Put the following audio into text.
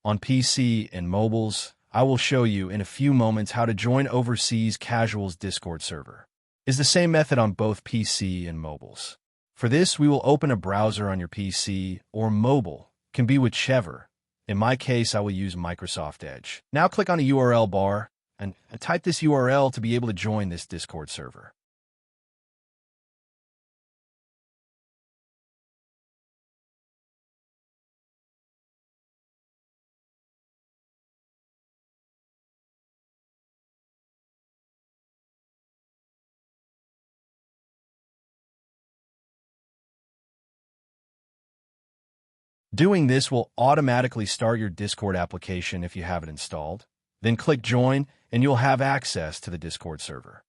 On PC and mobiles, I will show you in a few moments how to join Overseas Casuals Discord server. It's the same method on both PC and mobiles. For this, we will open a browser on your PC or mobile, can be whichever. In my case, I will use Microsoft Edge. Now click on the URL bar and type this URL to be able to join this Discord server. Doing this will automatically start your Discord application if you have it installed. Then click Join, and you'll have access to the Discord server.